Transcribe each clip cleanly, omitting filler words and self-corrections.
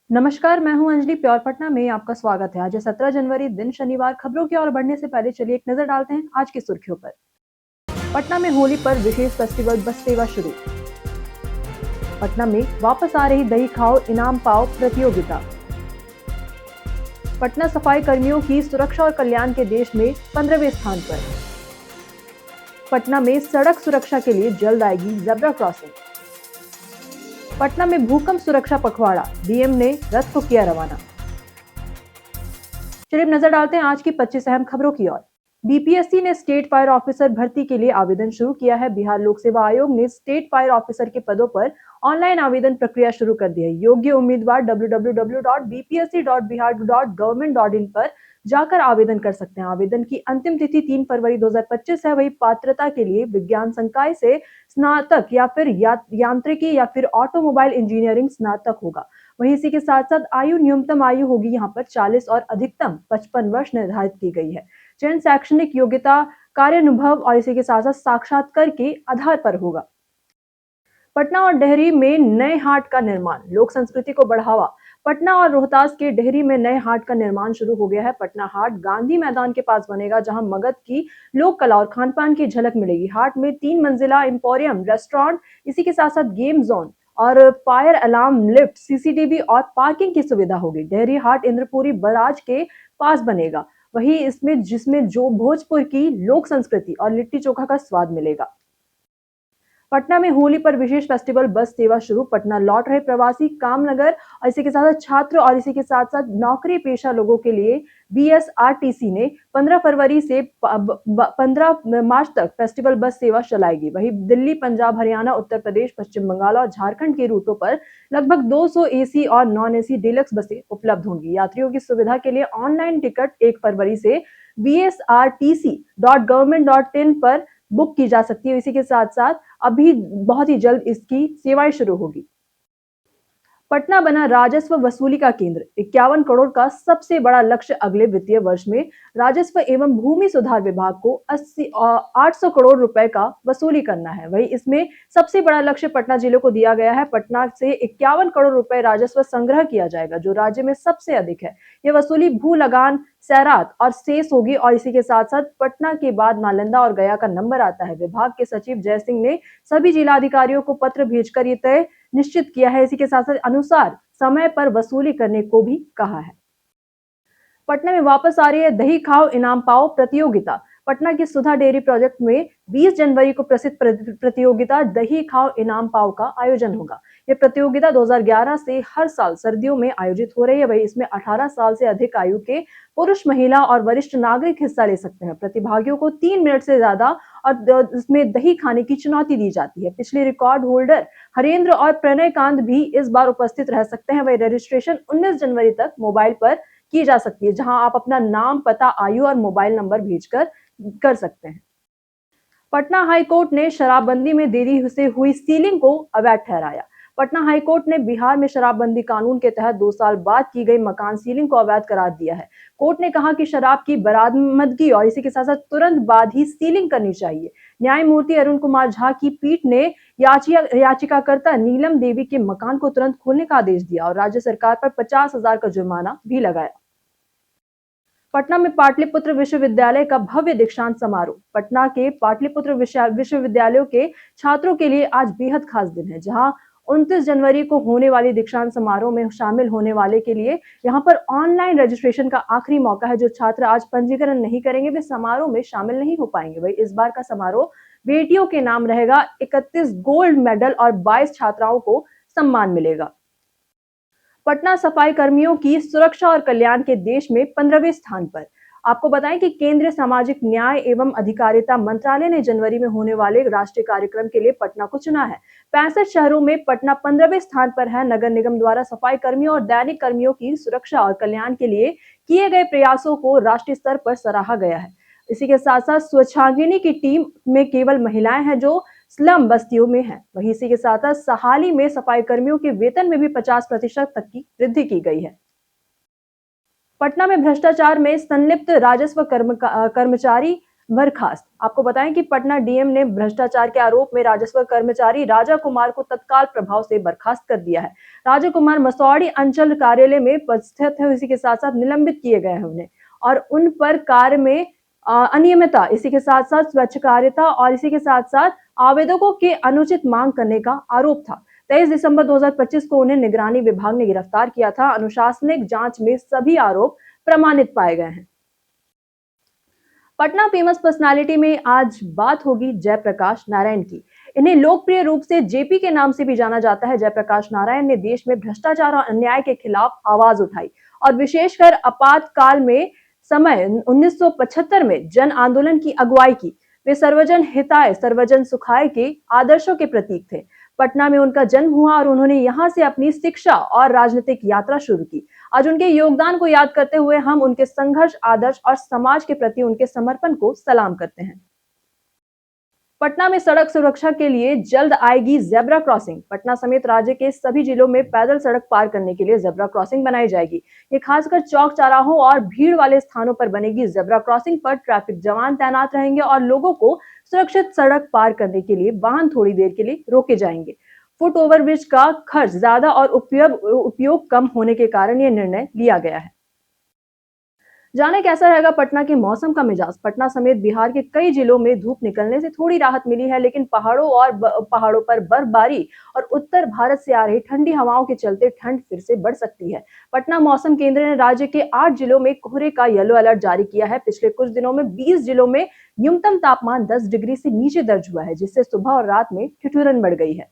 नमस्कार, मैं हूं अंजलि। प्योर पटना में आपका स्वागत है। आज है 17 जनवरी, दिन शनिवार। खबरों की ओर बढ़ने से पहले चलिए एक नजर डालते हैं आज की सुर्खियों पर। पटना में होली पर विशेष फेस्टिवल बस सेवा शुरू। पटना में वापस आ रही दही खाओ इनाम पाओ प्रतियोगिता। पटना सफाई कर्मियों की सुरक्षा और कल्याण के देश में 15वें स्थान पर। पटना में सड़क सुरक्षा के लिए जल्द आएगी जेब्रा क्रॉसिंग। पटना में भूकंप सुरक्षा पखवाड़ा, डीएम ने रथ को किया रवाना। चलिए नजर डालते हैं आज की 25 अहम खबरों की ओर। बीपीएससी ने स्टेट फायर ऑफिसर भर्ती के लिए आवेदन शुरू किया है। बिहार लोक सेवा आयोग ने स्टेट फायर ऑफिसर के पदों पर ऑनलाइन आवेदन प्रक्रिया शुरू कर दी है। योग्य उम्मीदवार www.bpsc.bihar.gov.in पर जाकर आवेदन कर सकते हैं। आवेदन की अंतिम तिथि 3 फरवरी 2025 है। वही पात्रता के लिए विज्ञान संकाय से स्नातक या फिर यांत्रिकी या फिर ऑटोमोबाइल इंजीनियरिंग स्नातक होगा। वहीं इसी के साथ साथ न्यूनतम आयु होगी यहाँ पर 40 और अधिकतम 55 वर्ष निर्धारित की गई है। चयन शैक्षणिक योग्यता, कार्यानुभव और इसी के साथ साथ साक्षात्कार के आधार पर होगा। पटना और डेहरी में नए हाट का निर्माण, लोक संस्कृति को बढ़ावा। पटना और रोहतास के डेहरी में नए हाट का निर्माण शुरू हो गया है। पटना हाट गांधी मैदान के पास बनेगा, जहां मगध की लोक कला और खान पान की झलक मिलेगी। हाट में 3 मंजिला एम्पोरियम, रेस्टोरेंट, इसी के साथ साथ गेम जोन और फायर अलार्म, लिफ्ट, सीसीटीवी और पार्किंग की सुविधा होगी। डेहरी हाट इंद्रपुरी बराज के पास बनेगा। वही इसमें जिसमें जो भोजपुर की लोक संस्कृति और लिट्टी चोखा का स्वाद मिलेगा। पटना में होली पर विशेष फेस्टिवल बस सेवा शुरू। पटना लौट रहे प्रवासी कामनगर और इसी के साथ साथ छात्र और इसी के साथ साथ नौकरी पेशा लोगों के लिए बीएसआरटीसी ने 15 फरवरी से 15 मार्च तक फेस्टिवल बस सेवा चलाएगी। वहीं दिल्ली, पंजाब, हरियाणा, उत्तर प्रदेश, पश्चिम बंगाल और झारखंड के रूटों पर लगभग 200 एसी और नॉन एसी डिलक्स बसें उपलब्ध होंगी। यात्रियों की सुविधा के लिए ऑनलाइन टिकट 1 फरवरी से bsrtc.government.in पर बुक की जा सकती है। इसी के साथ साथ अभी बहुत ही जल्द इसकी सेवाएं शुरू होगी। पटना बना राजस्व वसूली का केंद्र। 51 करोड़ का सबसे बड़ा लक्ष्य अगले वित्तीय वर्ष में राजस्व एवं भूमि सुधार विभाग को 800 करोड़ रुपए का वसूली करना है। वही इसमें सबसे बड़ा लक्ष्य पटना जिले को दिया गया है। पटना से 51 करोड़ रुपए राजस्व संग्रह किया जाएगा, जो राज्य में सबसे अधिक है। यह वसूली भू लगान, सैरात और सेस होगी और इसी के साथ साथ पटना के बाद नालंदा और गया का नंबर आता है। विभाग के सचिव जय सिंह ने सभी जिलाधिकारियों को पत्र भेजकर ये तय निश्चित किया है। इसी के साथ साथ अनुसार समय पर वसूली करने को भी कहा है। पटना में वापस आ रही है दही खाओ इनाम पाओ प्रतियोगिता। पटना की सुधा डेयरी प्रोजेक्ट में 20 जनवरी को प्रसिद्ध प्रतियोगिता दही खाओ इनाम पाओ का आयोजन होगा। यह प्रतियोगिता 2011 से हर साल सर्दियों में आयोजित हो रही है। वही इसमें 18 साल से अधिक आयु के पुरुष, महिला और वरिष्ठ नागरिक हिस्सा ले सकते हैं। प्रतिभागियों को 3 मिनट से ज्यादा और इसमें दही खाने की चुनौती दी जाती है। पिछले रिकॉर्ड होल्डर हरेंद्र और प्रणय कांत भी इस बार उपस्थित रह सकते हैं। वही रजिस्ट्रेशन 19 जनवरी तक मोबाइल पर की जा सकती है, जहां आप अपना नाम, पता, आयु और मोबाइल नंबर भेजकर कर सकते हैं। पटना हाईकोर्ट ने शराबबंदी में देरी से हुई सीलिंग को अवैध ठहराया। पटना हाईकोर्ट ने बिहार में शराबबंदी कानून के तहत 2 साल बाद की गई मकान सीलिंग को अवैध करार दिया है। कोर्ट ने कहा कि शराब की बरामदगी और इसी के साथ साथ तुरंत बाद ही सीलिंग करनी चाहिए। न्यायमूर्ति अरुण कुमार झा की पीठ ने याचिकाकर्ता नीलम देवी के मकान को तुरंत खोलने का आदेश दिया और राज्य सरकार पर 50,000 का जुर्माना भी लगाया। पटना में पाटलिपुत्र विश्वविद्यालय का भव्य दीक्षांत समारोह। पटना के पाटलिपुत्र विश्वविद्यालयों के छात्रों के लिए आज बेहद खास दिन है, जहां 29 जनवरी को होने वाली दीक्षांत समारोह में शामिल होने वाले के लिए यहां पर ऑनलाइन रजिस्ट्रेशन का आखिरी मौका है। जो छात्र आज पंजीकरण नहीं करेंगे वे समारोह में शामिल नहीं हो पाएंगे। वही इस बार का समारोह बेटियों के नाम रहेगा। 31 गोल्ड मेडल और 22 छात्राओं को सम्मान मिलेगा। पटना सफाई कर्मियों की सुरक्षा और कल्याण के देश में 15वें स्थान पर। आपको बताएं कि केंद्रीय सामाजिक न्याय एवं अधिकारिता मंत्रालय ने जनवरी में होने वाले राष्ट्रीय कार्यक्रम के लिए पटना को चुना है। 65 शहरों में पटना 15वें स्थान पर है। नगर निगम द्वारा सफाई कर्मियों और दैनिक कर्मियों की सुरक्षा और कल्याण के लिए किए गए प्रयासों को राष्ट्रीय स्तर पर सराहा गया है। इसी के साथ साथ स्वच्छाग्नि की टीम में केवल महिलाएं हैं जो स्लम बस्तियों में है। वहीं इसी के साथ साथ हाल ही में सफाई कर्मियों के वेतन में भी 50% तक की वृद्धि की गई है। पटना में भ्रष्टाचार में संलिप्त राजस्व कर्मचारी बर्खास्त। आपको बताएं कि पटना डीएम ने भ्रष्टाचार के आरोप में राजस्व कर्मचारी राजा कुमार को तत्काल प्रभाव से बर्खास्त कर दिया है। राजा कुमार मसौड़ी अंचल कार्यालय में स्थित है, इसी के साथ साथ निलंबित किए गए हैं उन्हें, और उन पर कार्य में अनियमितता, इसी के साथ साथ स्वच्छकारिता और इसी के साथ साथ आवेदकों के अनुचित मांग करने का आरोप था। 23 दिसंबर 2025 को उन्हें निगरानी विभाग ने गिरफ्तार किया था। अनुशासनिक जांच में सभी आरोप प्रमाणित पाए गए हैं। पटना फेमस पर्सनालिटी में आज बात होगी जयप्रकाश नारायण की। इन्हें लोकप्रिय रूप से जेपी के नाम से भी जाना जाता है। जयप्रकाश नारायण ने देश में भ्रष्टाचार और अन्याय के खिलाफ आवाज उठाई और विशेषकर आपातकाल में समय 1975 में जन आंदोलन की अगुवाई की। वे सर्वजन हिताय सर्वजन सुखाय के आदर्शों के प्रतीक थे। पटना में उनका जन्म हुआ और उन्होंने यहां से अपनी शिक्षा और राजनीतिक यात्रा शुरू की। आज उनके योगदान को याद करते हुए हम उनके संघर्ष, आदर्श और समाज के प्रति उनके समर्पण को सलाम करते हैं। पटना में सड़क सुरक्षा के लिए जल्द आएगी जेब्रा क्रॉसिंग। पटना समेत राज्य के सभी जिलों में पैदल सड़क पार करने के लिए जेब्रा क्रॉसिंग बनाई जाएगी। ये खासकर चौक चौराहों और भीड़ वाले स्थानों पर बनेगी। जेब्रा क्रॉसिंग पर ट्रैफिक जवान तैनात रहेंगे और लोगों को सुरक्षित सड़क पार करने के लिए वाहन थोड़ी देर के लिए रोके जाएंगे। फुट ओवरब्रिज का खर्च ज्यादा और उपयोग कम होने के कारण यह निर्णय लिया गया है। जाने कैसा रहेगा पटना के मौसम का मिजाज। पटना समेत बिहार के कई जिलों में धूप निकलने से थोड़ी राहत मिली है, लेकिन पहाड़ों पर बर्फबारी और उत्तर भारत से आ रही ठंडी हवाओं के चलते ठंड फिर से बढ़ सकती है। पटना मौसम केंद्र ने राज्य के 8 जिलों में कोहरे का येलो अलर्ट जारी किया है। पिछले कुछ दिनों में 20 जिलों में न्यूनतम तापमान 10 डिग्री से नीचे दर्ज हुआ है, जिससे सुबह और रात में ठिठुरन बढ़ गई है।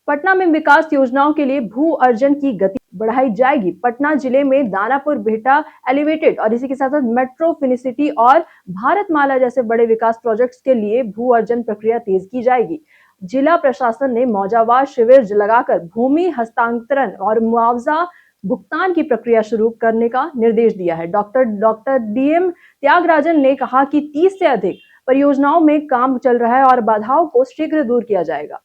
पटना में विकास योजनाओं के लिए भू अर्जन की गति बढ़ाई जाएगी। पटना जिले में दानापुर बिहटा एलिवेटेड और इसी के साथ साथ मेट्रो फिनिसिटी और भारतमाला जैसे बड़े विकास प्रोजेक्ट्स के लिए भू अर्जन प्रक्रिया तेज की जाएगी। जिला प्रशासन ने मौजावार शिविर लगाकर भूमि हस्तांतरण और मुआवजा भुगतान की प्रक्रिया शुरू करने का निर्देश दिया है। डॉक्टर डीएम त्यागराजन ने कहा कि 30 से अधिक परियोजनाओं में काम चल रहा है और बाधाओं को शीघ्र दूर किया जाएगा।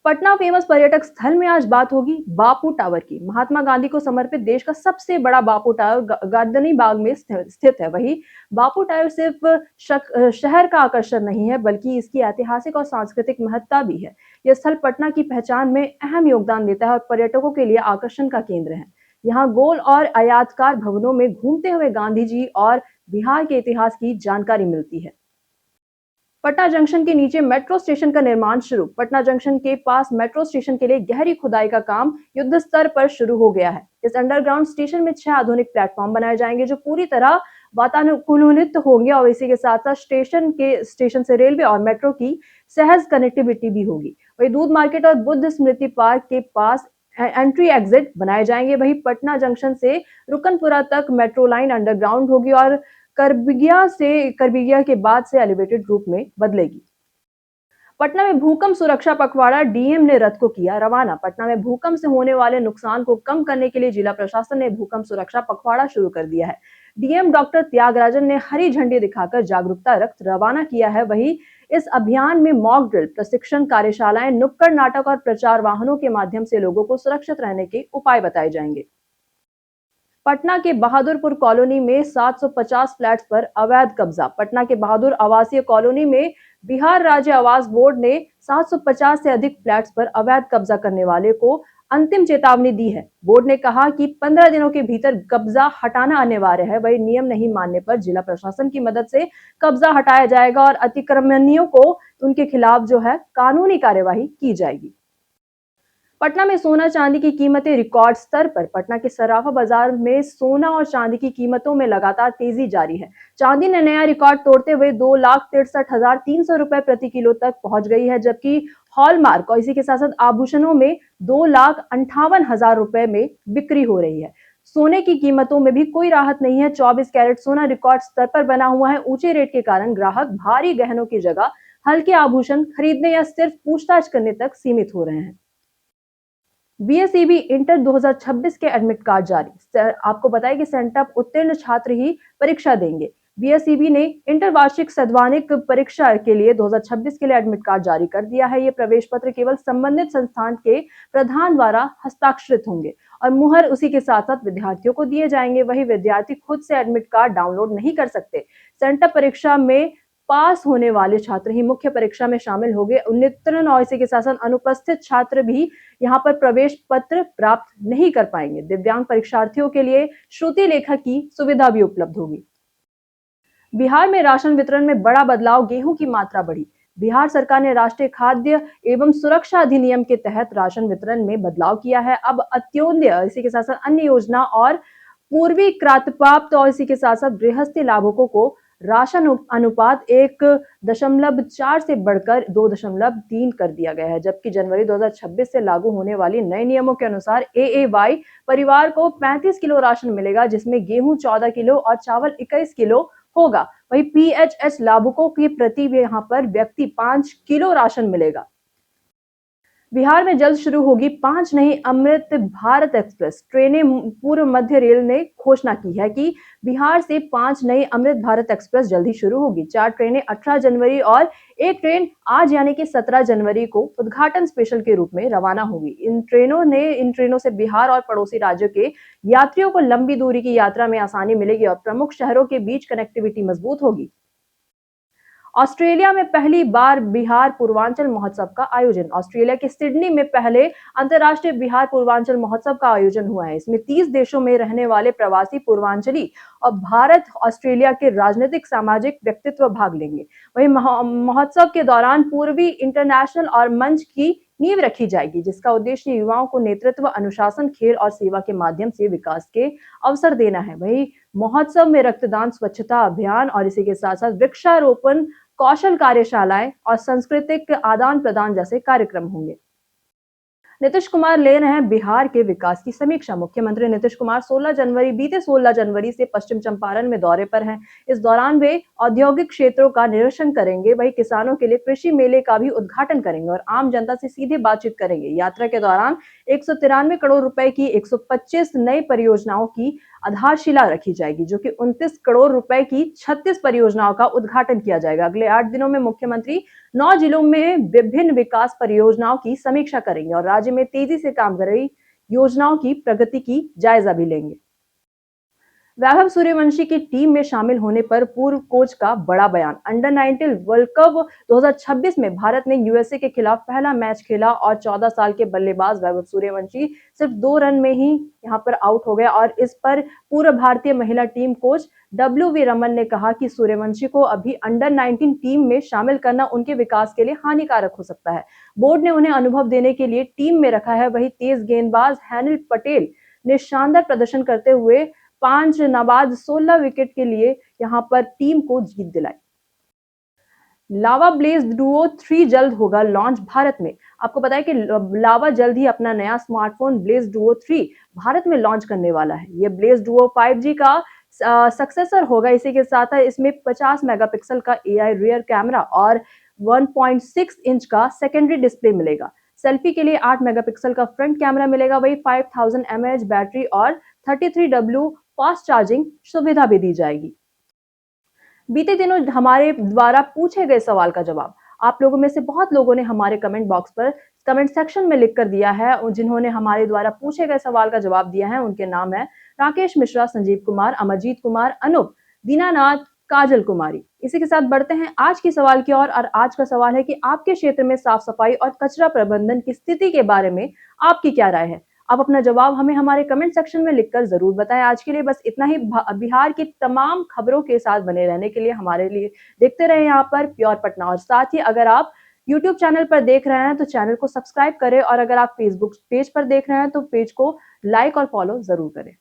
पटना फेमस पर्यटक स्थल में आज बात होगी बापू टावर की। महात्मा गांधी को समर्पित देश का सबसे बड़ा बापू टावर गार्दनी बाग में स्थित है। वही बापू टावर सिर्फ शहर का आकर्षण नहीं है, बल्कि इसकी ऐतिहासिक और सांस्कृतिक महत्ता भी है। यह स्थल पटना की पहचान में अहम योगदान देता है और पर्यटकों के लिए आकर्षण का केंद्र है। यहाँ गोल और आयताकार भवनों में घूमते हुए गांधी जी और बिहार के इतिहास की जानकारी मिलती है। पटना जंक्शन के नीचे मेट्रो स्टेशन का निर्माण शुरू। पटना जंक्शन के पास मेट्रो स्टेशन के लिए गहरी खुदाई का काम युद्ध स्तर पर शुरू हो गया है। इस अंडरग्राउंड स्टेशन में 6 आधुनिक प्लेटफॉर्म बनाए जाएंगे, जो पूरी तरह वातानुकूलित होंगे और इसी के साथ साथ स्टेशन से रेलवे और मेट्रो की सहज कनेक्टिविटी भी होगी। वही दूध मार्केट और बुद्ध स्मृति पार्क के पास एंट्री एग्जिट बनाए जाएंगे। वही पटना जंक्शन से रुकनपुरा तक मेट्रो लाइन अंडरग्राउंड होगी और करबिगिया के बाद से एलिवेटेड रूप में बदलेगी। पटना में भूकंप सुरक्षा पखवाड़ा, डीएम ने रथ को किया रवाना। पटना में भूकंप से होने वाले नुकसान को कम करने के लिए जिला प्रशासन ने भूकंप सुरक्षा पखवाड़ा शुरू कर दिया है। डीएम डॉक्टर त्यागराजन ने हरी झंडी दिखाकर जागरूकता रथ रवाना किया है। वहीं इस अभियान में मॉक ड्रिल, प्रशिक्षण कार्यशालाएं, नुक्कड़ नाटक और प्रचार वाहनों के माध्यम से लोगों को सुरक्षित रहने के उपाय बताए जाएंगे। पटना के बहादुरपुर कॉलोनी में 750 फ्लैट्स पर अवैध कब्जा। पटना के बहादुर आवासीय कॉलोनी में बिहार राज्य आवास बोर्ड ने 750 से अधिक फ्लैट्स पर अवैध कब्जा करने वाले को अंतिम चेतावनी दी है। बोर्ड ने कहा कि 15 दिनों के भीतर कब्जा हटाना अनिवार्य है। वही नियम नहीं मानने पर जिला प्रशासन की मदद से कब्जा हटाया जाएगा और अतिक्रमणियों को उनके खिलाफ जो है कानूनी कार्यवाही की जाएगी। पटना में सोना चांदी की कीमतें रिकॉर्ड स्तर पर। पटना के सराफा बाजार में सोना और चांदी की कीमतों में लगातार तेजी जारी है। चांदी ने नया रिकॉर्ड तोड़ते हुए 2,63,300 रुपए प्रति किलो तक पहुंच गई है, जबकि हॉलमार्क और इसी के साथ साथ आभूषणों में 2,58,000 रुपए में बिक्री हो रही है। सोने की कीमतों में भी कोई राहत नहीं है। 24 कैरेट सोना रिकॉर्ड स्तर पर बना हुआ है। ऊंचे रेट के कारण ग्राहक भारी गहनों की जगह हल्के आभूषण खरीदने या सिर्फ पूछताछ करने तक सीमित हो रहे हैं। बीएसईबी इंटर 2026 के एडमिट कार्ड जारी। आपको बताएं कि सेंटअप उत्तीर्ण छात्र ही परीक्षा देंगे। बीएसईबी ने इंटरवार्षिक सैद्धांतिक परीक्षा के लिए 2026 के लिए एडमिट कार्ड जारी कर दिया है। ये प्रवेश पत्र केवल संबंधित संस्थान के प्रधान द्वारा हस्ताक्षरित होंगे और मुहर उसी के साथ साथ विद्यार्थियों को दिए जाएंगे। वही विद्यार्थी खुद से एडमिट कार्ड डाउनलोड नहीं कर सकते। सेंटअप परीक्षा में पास होने वाले छात्र ही मुख्य परीक्षा में शामिल होंगे। उत्तीर्ण और इसी के साथ साथ अनुपस्थित छात्र भी यहाँ पर प्रवेश पत्र प्राप्त नहीं कर पाएंगे। दिव्यांग परीक्षार्थियों के लिए श्रुति लेखक की सुविधा भी उपलब्ध होगी। बिहार में राशन वितरण में बड़ा बदलाव, गेहूं की मात्रा बढ़ी। बिहार सरकार ने राष्ट्रीय खाद्य एवं सुरक्षा अधिनियम के तहत राशन वितरण में बदलाव किया है। अब अंत्योदय इसी के साथ साथ अन्य योजना और पूर्वी प्राप्त और इसी के साथ साथ गृहस्थी लाभुकों को राशन अनुपात 1.4 से बढ़कर 2.3 कर दिया गया है। जबकि जनवरी 2026 से लागू होने वाली नए नियमों के अनुसार एएवाई परिवार को 35 किलो राशन मिलेगा, जिसमें गेहूं 14 किलो और चावल 21 किलो होगा। वही पीएचएस लाभुकों की प्रति यहाँ पर व्यक्ति 5 किलो राशन मिलेगा। बिहार में जल्द शुरू होगी 5 नई अमृत भारत एक्सप्रेस ट्रेनें। पूर्व मध्य रेल ने घोषणा की है कि बिहार से 5 नई अमृत भारत एक्सप्रेस जल्द ही शुरू होगी। 4 ट्रेनें 18 जनवरी और एक ट्रेन आज यानी कि 17 जनवरी को उद्घाटन स्पेशल के रूप में रवाना होगी। इन ट्रेनों से बिहार और पड़ोसी राज्यों के यात्रियों को लंबी दूरी की यात्रा में आसानी मिलेगी और प्रमुख शहरों के बीच कनेक्टिविटी मजबूत होगी। ऑस्ट्रेलिया में पहली बार बिहार पूर्वांचल महोत्सव का आयोजन। ऑस्ट्रेलिया के सिडनी में पहले अंतर्राष्ट्रीय बिहार पूर्वांचल महोत्सव का आयोजन हुआ है। इसमें 30 देशों में रहने वाले प्रवासी पूर्वांचली और भारत ऑस्ट्रेलिया के राजनीतिक सामाजिक व्यक्तित्व भाग लेंगे। वहीं महोत्सव के दौरान पूर्वी इंटरनेशनल और मंच की नींव रखी जाएगी, जिसका उद्देश्य युवाओं को नेतृत्व, अनुशासन, खेल और सेवा के माध्यम से विकास के अवसर देना है। वहीं महोत्सव में रक्तदान, स्वच्छता अभियान और इसी के साथ साथ वृक्षारोपण, कौशल कार्यशालाएं और सांस्कृतिक आदान प्रदान जैसे कार्यक्रम होंगे। नीतीश कुमार ले रहे हैं बिहार के विकास की समीक्षा। मुख्यमंत्री नीतीश कुमार बीते 16 जनवरी से पश्चिम चंपारण में दौरे पर हैं। इस दौरान वे औद्योगिक क्षेत्रों का निरीक्षण करेंगे, वहीं किसानों के लिए कृषि मेले का भी उद्घाटन करेंगे और आम जनता से सीधे बातचीत करेंगे। यात्रा के दौरान 193 करोड़ रुपए की 125 नई परियोजनाओं की आधारशिला रखी जाएगी, जो कि 29 करोड़ रुपए की 36 परियोजनाओं का उद्घाटन किया जाएगा। अगले 8 दिनों में मुख्यमंत्री 9 जिलों में विभिन्न विकास परियोजनाओं की समीक्षा करेंगे और राज्य में तेजी से काम कर रही योजनाओं की प्रगति की जायजा भी लेंगे। वैभव सूर्यवंशी की टीम में शामिल होने पर पूर्व कोच का बड़ा बयान। अंडर 19 वर्ल्ड कप 2026 में भारत ने यूएसए के खिलाफ पहला मैच खेला और 14 साल के बल्लेबाज वैभव सूर्यवंशी सिर्फ 2 रन में ही यहां पर आउट हो गया और इस पर पूर्व भारतीय महिला टीम कोच WV रमन ने कहा कि सूर्यवंशी को अभी अंडर 19 टीम में शामिल करना उनके विकास के लिए हानिकारक हो सकता है। बोर्ड ने उन्हें अनुभव देने के लिए टीम में रखा है। वही तेज गेंदबाज हैनिल पटेल ने शानदार प्रदर्शन करते हुए 5 नाबाद 16 विकेट के लिए यहां पर टीम को जीत दिलाई। लावा ब्लेज डुओ 3 जल्द होगा लॉन्च भारत में। आपको पता है कि लावा जल्द ही अपना नया स्मार्टफोन ब्लेज डुओ 3 भारत में लॉन्च करने वाला है। यह ब्लेज डुओ 5G का सक्सेसर होगा। इसी के साथ इसमें 50 मेगापिक्सल का AI रियर कैमरा और 1.6 इंच का सेकेंडरी डिस्प्ले मिलेगा। सेल्फी के लिए 8 मेगापिक्सल का फ्रंट कैमरा मिलेगा। वही 5000 mAh बैटरी और 33W फास्ट चार्जिंग सुविधा भी दी जाएगी। बीते दिनों हमारे द्वारा पूछे गए सवाल का जवाब आप लोगों में से बहुत लोगों ने हमारे कमेंट बॉक्स पर कमेंट सेक्शन में लिख कर दिया है। जिन्होंने हमारे द्वारा पूछे गए सवाल का जवाब दिया है उनके नाम है राकेश मिश्रा, संजीव कुमार, अमरजीत कुमार, अनूप, दीनानाथ, काजल कुमारी। इसी के साथ बढ़ते हैं आज की सवाल की ओर और आज का सवाल है कि आपके क्षेत्र में साफ सफाई और कचरा प्रबंधन की स्थिति के बारे में आपकी क्या राय है। आप अपना जवाब हमें हमारे कमेंट सेक्शन में लिखकर जरूर बताएं। आज के लिए बस इतना ही। बिहार की तमाम खबरों के साथ बने रहने के लिए हमारे लिए देखते रहे यहाँ पर प्योर पटना। और साथ ही अगर आप यूट्यूब चैनल पर देख रहे हैं तो चैनल को सब्सक्राइब करें और अगर आप फेसबुक पेज पर देख रहे हैं तो पेज को लाइक और फॉलो जरूर करें।